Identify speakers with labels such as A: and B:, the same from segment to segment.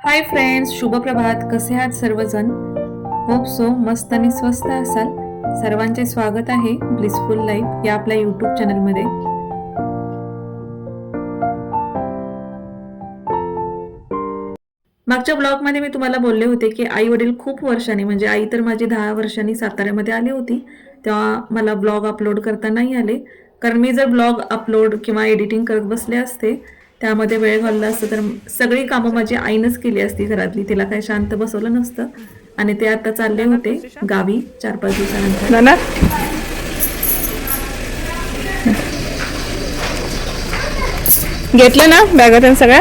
A: Hi friends, शुभ प्रभात. कसे आहात सर्वजण? होप सो मस्त आणि स्वस्त असाल. सर्वांचे स्वागत आहे ब्लिसफुल लाईफ या आपल्या यूट्यूब चॅनलमध्ये. मागच्या ब्लॉगमध्ये मी तुम्हाला बोलले होते की आई वडील खूप वर्षांनी, म्हणजे आई तर माझी 10 वर्षांनी साताऱ्यामध्ये आली होती, तेव्हा मला ब्लॉग अपलोड करता नाही आले. कारण मी जर ब्लॉग अपलोड किंवा एडिटिंग करत बसले असते, त्यामध्ये वेळ घालवला असतं तर सगळी कामं माझी आईनंच केली असती घरातली. तिला काही शांत बसवलं नसतं. आणि ते आता चालले होते गावी 4-5 दिवसानंतर.
B: नाना घेतलं ना बॅगा त्या सगळ्या.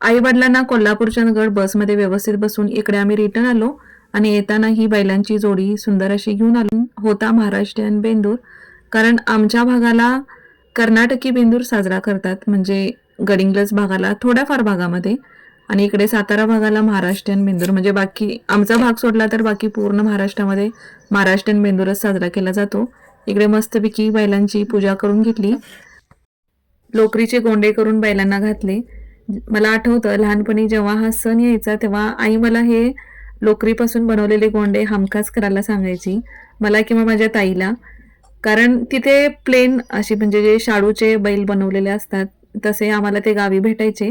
A: आई वडिलांना कोल्हापूरच्या गड बसमध्ये व्यवस्थित बसून इकडे आम्ही रिटर्न आलो. आणि येताना ही बैलांची जोडी सुंदर अशी घेऊन आलो. होता महाराष्ट्रीयन बेंदूर. कारण आमच्या भागाला कर्नाटकी बेंदूर साजरा करतात, म्हणजे गडिंग्लज भागाला, थोड्याफार भागामध्ये. आणि इकडे सातारा भागाला महाराष्ट्रीयन बेंदूर, म्हणजे बाकी आमचा भाग सोडला तर बाकी पूर्ण महाराष्ट्रामध्ये महाराष्ट्रीयन बेंदूरच साजरा केला जातो. इकडे मस्तपैकी बैलांची पूजा करून घेतली, लोकरीचे गोंडे करून बैलांना घातले. मला आठवतं लहानपणी जेव्हा हा सण यायचा तेव्हा आई मला हे लोकरीपासून बनवलेले गोंडे हमखास करायला सांगायची, मला किंवा माझ्या ताईला. कारण तिथे प्लेन अशी, म्हणजे जे शाडूचे बैल बनवलेले असतात तसे आम्हाला ते गावी भेटायचे.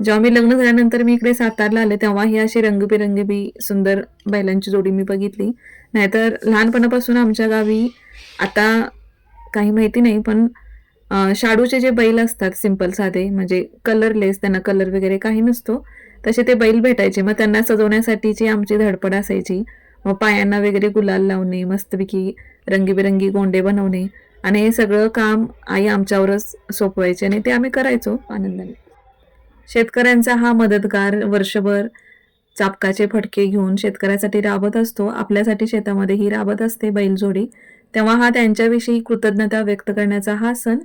A: जेव्हा मी लग्न झाल्यानंतर मी इकडे सातारला आले तेव्हा ही अशी रंगबिरंगी सुंदर बैलांची जोडी मी बघितली. नाहीतर लहानपणापासून आमच्या गावी, आता काही माहिती नाही, पण शाडूचे जे बैल असतात सिंपल साधे, म्हणजे कलरलेस, त्यांना कलर वगैरे काही नसतो, तसे ते बैल भेटायचे. मग त्यांना सजवण्यासाठीची आमची धडपड असायची. मग पायांना वगैरे गुलाल लावणे, मस्तपैकी रंगीबेरंगी गोंडे बनवणे, आणि हे सगळं काम आई आमच्यावरच सोपवायचे आणि ते आम्ही करायचो आनंदाने. शेतकऱ्यांचा हा मदतगार वर्षभर चापकाचे फटके घेऊन शेतकऱ्यासाठी राबत असतो. आपल्यासाठी शेतामध्येही राबत असते बैलजोडी. तेव्हा हा त्यांच्याविषयी कृतज्ञता व्यक्त करण्याचा हा सण.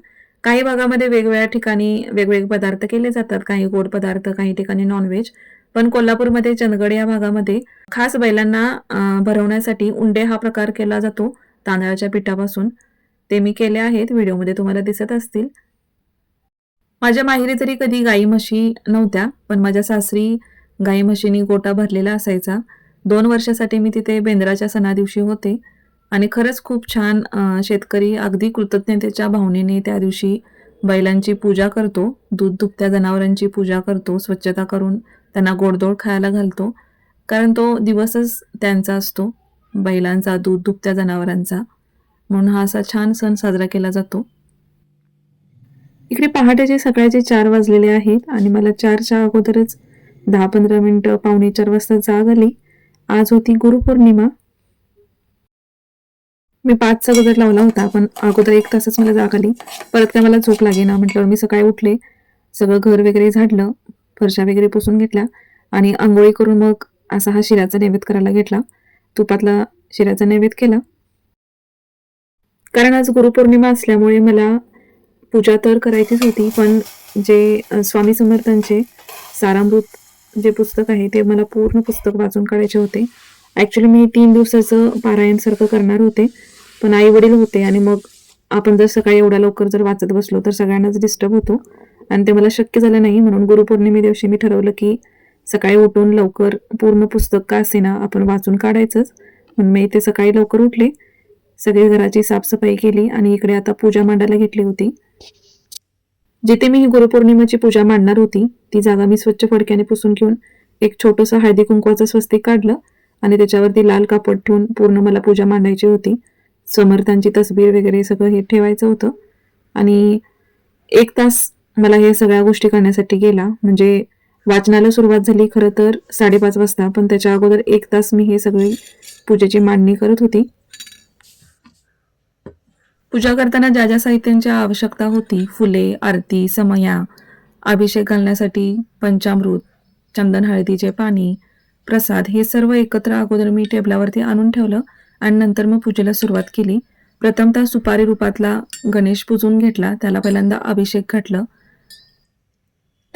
A: काही भागामध्ये वेगवेगळ्या ठिकाणी वेगवेगळे पदार्थ केले जातात, काही गोड पदार्थ, काही ठिकाणी नॉनव्हेज. पण कोल्हापूरमध्ये चंदगड या भागामध्ये खास बैलांना भरवण्यासाठी उंडे हा प्रकार केला जातो तांदळाच्या पिठापासून. ते मी केले आहेत, व्हिडिओमध्ये तुम्हाला दिसत असतील. माझ्या माहेरी तरी कधी गाई म्हशी नव्हत्या, पण माझ्या सासरी गाई म्हशींनी गोटा भरलेला असायचा. 2 वर्षासाठी मी तिथे बेंद्राच्या सणादिवशी होते. आणि खरंच खूप छान, शेतकरी अगदी कृतज्ञतेच्या भावनेने त्या दिवशी बैलांची पूजा करतो, दूध दुभत्या जनावरांची पूजा करतो, स्वच्छता करून त्यांना गोडधोड खायला घालतो. कारण तो दिवसच त्यांचा असतो, बैलांचा, दूध दुभत्या जनावरांचा. म्हणून हा असा छान सण साजरा केला जातो. इकडे पहाटेचे सकाळचे 4 वाजलेले आहेत आणि मला 4च्या अगोदरच 10-15 मिनिटं, 3:45 वाजता जाग आली. आज होती गुरुपौर्णिमा. मी 5चा गजर लावला होता, पण अगोदर 1 तासच मला जाग आली. परत काय मला झोप लागेना म्हटल्यावर मी सकाळी उठले, सगळं घर वगैरे झाडलं, फरशा वगैरे पुसून घेतल्या आणि आंघोळी करून मग असा हा शिऱ्याचा नैवेद्य करायला घेतला. तुपातला शिऱ्याचा नैवेद्य केला. कारण आज गुरुपौर्णिमा असल्यामुळे मला पूजा तर करायचीच होती, पण जे स्वामी समर्थांचे सारामृत जे पुस्तक आहे ते मला पूर्ण पुस्तक वाचून काढायचे होते. ॲक्च्युली मी 3 दिवसाचं पारायणसारखं करणार होते, पण आई वडील होते आणि मग आपण जर सकाळी एवढ्या लवकर जर वाचत बसलो तर सगळ्यांनाच डिस्टर्ब होतो आणि ते मला शक्य झालं नाही. म्हणून गुरुपौर्णिमे दिवशी मी ठरवलं की सकाळी उठून लवकर पूर्ण पुस्तक का असेना आपण वाचून काढायचंच. म्हणून मी ते सकाळी लवकर उठले, सगळी घराची साफसफाई केली आणि इकडे आता पूजा मांडायला घेतली होती. जिथे मी ही गुरुपौर्णिमेची पूजा मांडणार होती ती जागा मी स्वच्छ फडक्याने पुसून घेऊन एक छोटंसं हळदी कुंकवाचं स्वस्तिक काढलं आणि त्याच्यावरती लाल कापड ठेवून पूर्ण मला पूजा मांडायची होती. समर्थांची तसबीर वगैरे सगळं हे ठेवायचं होतं. आणि 1 तास मला हे सगळ्या गोष्टी करण्यासाठी गेला. म्हणजे वाचनाला सुरुवात झाली खरं तर 5:30 वाजता, पण त्याच्या अगोदर 1 तास मी हे सगळी पूजेची मांडणी करत होती. पूजा करताना ज्या ज्या साहित्यांची आवश्यकता होती, फुले, आरती, समया, अभिषेक घालण्यासाठी पंचामृत, चंदन हळदीचे पाणी, प्रसाद, हे सर्व एकत्र अगोदर मी टेबलावरती आणून ठेवलं आणि नंतर मग पूजेला सुरुवात केली. प्रथमतः सुपारी रूपातला गणेश पूजून घेतला, त्याला पहिल्यांदा अभिषेक घातलं.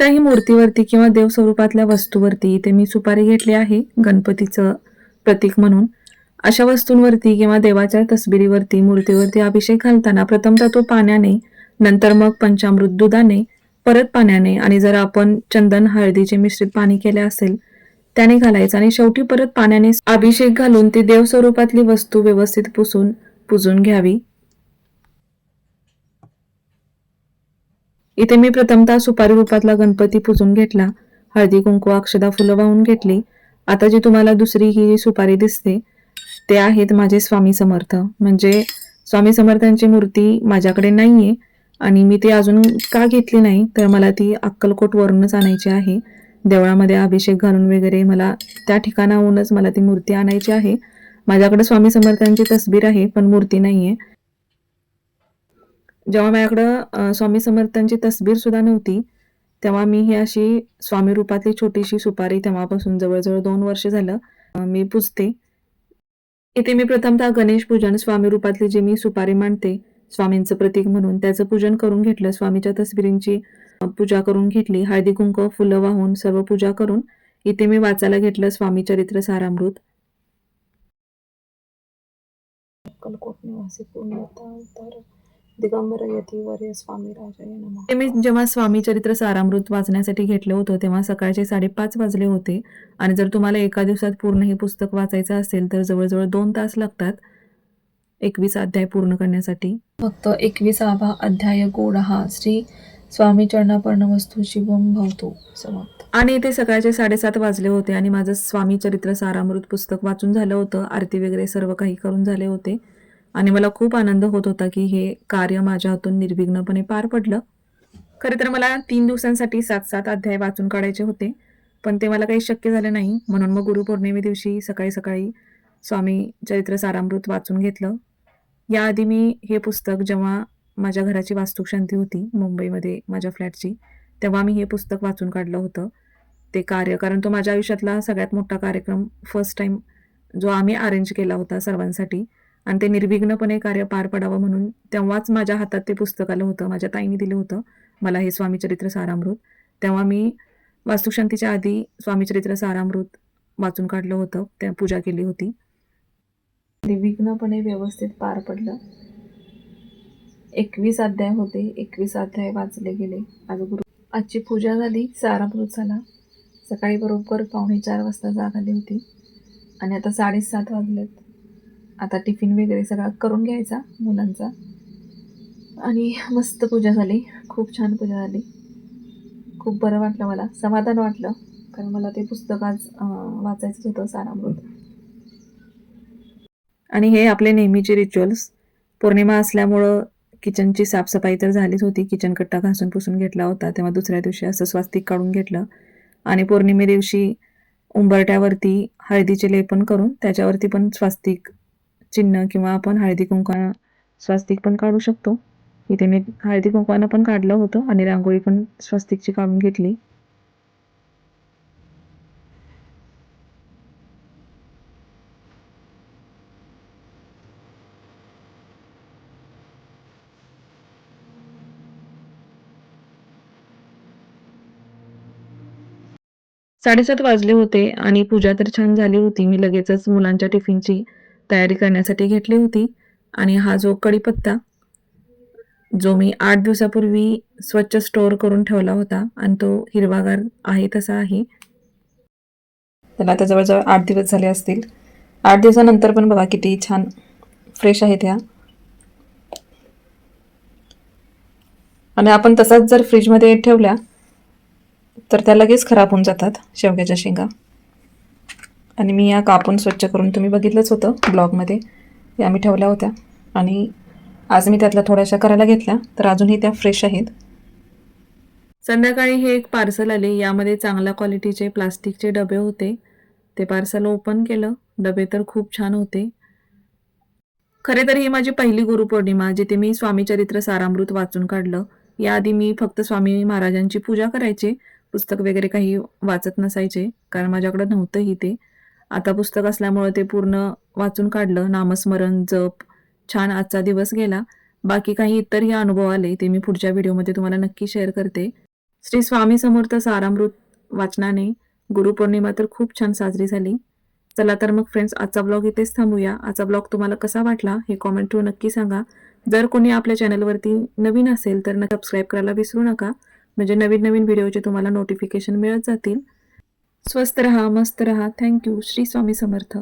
A: त्याही मूर्तीवरती किंवा देव स्वरूपातल्या वस्तूवरती इथे मी सुपारी घेतली आहे गणपतीचं प्रतीक म्हणून. अशा वस्तूंवरती किंवा देवाच्या तसबिरीवरती, मूर्तीवरती अभिषेक घालताना प्रथमतः तो पाण्याने, नंतर मग पंचामृत दुधाने परत पाण्याने, आणि जर आपण चंदन हळदीचे मिश्रित पाणी केले असेल त्याने घालायचं, आणि शेवटी परत पाण्याने अभिषेक घालून ती देव स्वरूपातली वस्तू व्यवस्थित पुसून घ्यावी. इथे मी प्रथमतः सुपारी रूपातला गणपती पुजून घेतला. हळदी कुंकू अक्षदा फुलं वाहून घेतली. आता जी तुम्हाला दुसरी ही सुपारी दिसते ते आहेत माझे स्वामी समर्थ. म्हणजे स्वामी समर्थांची मूर्ती माझ्याकडे नाहीये आणि मी ती अजून का घेतली नाही तर मला ती अक्कलकोट वरूनच आणायची आहे. देवळामध्ये अभिषेक घालून वगैरे मला त्या ठिकाणाहूनच मला ती मूर्ती आणायची आहे. माझ्याकडे स्वामी समर्थांची तसबीर आहे पण मूर्ती नाहीये. जेव्हा माझ्याकडं स्वामी समर्थांची तसबीर सुद्धा नव्हती तेव्हा मी ही अशी स्वामी रूपातली छोटीशी सुपारी तेव्हापासून जवळजवळ 2 वर्ष झालं मी पुजते. इथे मी प्रथमतः गणेश पूजन, स्वामी रूपातली जी मी सुपारी मांडते स्वामींचं प्रतीक म्हणून त्याचं पूजन करून घेतलं. स्वामीच्या तसबिरींची पूजा करून घेतली. हळदी कुंकू फुलं वाहून सर्व पूजा करून इथे मी वाचायला घेतलं स्वामी चरित्र सारामृत. अक्कलकोट निवासी पूर्णता अवतार दिगंबर यतीवर्य स्वामी राजाय नमः. मी जेव्हा स्वामी चरित्र सारामृत वाचण्यासाठी घेतलं होतं तेव्हा सकाळचे 5:30 वाजले होते आणि जर तुम्हाला एका दिवसात पूर्ण हे पुस्तक वाचायचं असेल तर जवळजवळ 2 तास लागतात 21 अध्याय पूर्ण करण्यासाठी. फक्त 21वा अध्याय गोड हा श्री स्वामी चरणापर्ण वस्तू शिवम भवतो समाप्त. आणि ते सकाळचे 7:30 वाजले होते आणि माझं स्वामी चरित्र सारामृत पुस्तक वाचून झालं होतं. आरती वगैरे सर्व काही करून झाले होते आणि मला खूप आनंद होत होता की हे कार्य माझ्या हातून निर्विघ्नपणे पार पडलं. खरे तर मला 3 दिवसांसाठी 7-7 अध्याय वाचून काढायचे होते पण ते मला काही शक्य झालं नाही. म्हणून मग गुरुपौर्णिमे दिवशी सकाळी सकाळी स्वामी चरित्र सारामृत वाचून घेतलं. याआधी मी हे पुस्तक जेव्हा माझ्या घराची वास्तुशांती होती मुंबईमध्ये माझ्या फ्लॅटची तेव्हा मी हे पुस्तक वाचून काढलं होतं ते कार्य. कारण तो माझ्या आयुष्यातला सगळ्यात मोठा कार्यक्रम फर्स्ट टाइम जो आम्ही अरेंज केला होता सर्वांसाठी आणि ते निर्विघ्नपणे कार्य पार पडावं म्हणून तेव्हाच माझ्या हातात ते पुस्तक आलं होतं. माझ्या ताईने दिलं होतं मला हे स्वामी चरित्र सारामृत. तेव्हा मी वास्तुशांतीच्या आधी स्वामी चरित्र सारामृत वाचून काढलं होतं, त्या पूजा केली होती. निर्विघ्नपणे व्यवस्थित पार पडलं. 21 अध्याय होते, 21 अध्याय वाचले गेले. आजची पूजा झाली, सारामृत झाला. सकाळी बरोबर 3:45 वाजता जाग आली होती आणि आता 7:30 वाजलेत. आता टिफिन वगैरे सगळा करून घ्यायचा मुलांचा आणि मस्त पूजा झाली. खूप छान पूजा झाली. खूप बरं वाटलं, मला समाधान वाटलं कारण मला ते पुस्तक आज वाचायचं होतं सारामृत. आणि हे आपले नेहमीचे रिच्युअल्स. पौर्णिमा असल्यामुळं किचनची साफसफाई तर झालीच होती. किचन कट्टा घासून पुसून घेतला होता. तेव्हा दुसऱ्या दिवशी असं स्वास्तिक काढून घेतलं आणि पौर्णिमे दिवशी उंबरट्यावरती हळदीचे लेपन करून त्याच्यावरती पण स्वास्तिक चिन्ह किंवा आपण हळदी कुंकवानं स्वास्तिक पण काढू शकतो. इथे मी हळदी कुंकवानं पण काढलं होतं आणि रांगोळी पण स्वास्तिकची काढून घेतली. साडेसात वाजले होते आणि पूजा तर छान झाली होती. मी लगेचच मुलांच्या टिफिनची तयारी करण्यासाठी घेतली होती आणि हा जो कढीपत्ता जो मी 8 दिवसापूर्वी स्वच्छ स्टोअर करून ठेवला होता आणि तो हिरवागार आहे तसा आहे. त्याला आता जवळजवळ 8 दिवस झाले असतील. 8 दिवसानंतर पण बघा किती छान फ्रेश आहेत ह्या. आणि आपण तसाच जर फ्रीजमध्ये ठेवल्या तर त्या लगेच खराब होऊन जातात शेवग्याच्या शेंगा. आणि मी या कापून स्वच्छ करून तुम्ही बघितलंच होतं ब्लॉगमध्ये या मी ठेवल्या होत्या आणि आज मी त्यातल्या थोड्याशा करायला घेतल्या तर अजूनही त्या फ्रेश आहेत. संध्याकाळी हे एक पार्सल आले. यामध्ये चांगल्या क्वालिटीचे प्लास्टिकचे डबे होते. ते पार्सल ओपन केलं. डबे तर खूप छान होते. खरे तर ही माझी पहिली गुरुपौर्णिमा जिथे मी स्वामी चरित्र सारामृत वाचून काढलं. याआधी मी फक्त स्वामी महाराजांची पूजा करायचे, पुस्तक वगैरे काही वाचत नसायचे कारण माझ्याकडे नव्हतंही ते. आता पुस्तक असल्यामुळे ते पूर्ण वाचून काढलं. नामस्मरण, जप छान आजचा दिवस गेला. बाकी काही इतरही अनुभव आले ते मी पुढच्या व्हिडिओमध्ये तुम्हाला नक्की शेअर करते. श्री स्वामी समर्थ सारामृत वाचनाने गुरुपौर्णिमा तर खूप छान साजरी झाली. चला तर मग फ्रेंड्स, आजचा ब्लॉग इथेच थांबूया. आजचा ब्लॉग तुम्हाला कसा वाटला हे कॉमेंटवर नक्की सांगा. जर कोणी आपल्या चॅनलवरती नवीन असेल तर सबस्क्राईब करायला विसरू नका. म्हणजे नवीन नवीन व्हिडिओचे तुम्हाला नोटिफिकेशन मिळत जातील. स्वस्त रहा, मस्त रहा. थँक्यू. श्री स्वामी समर्थ.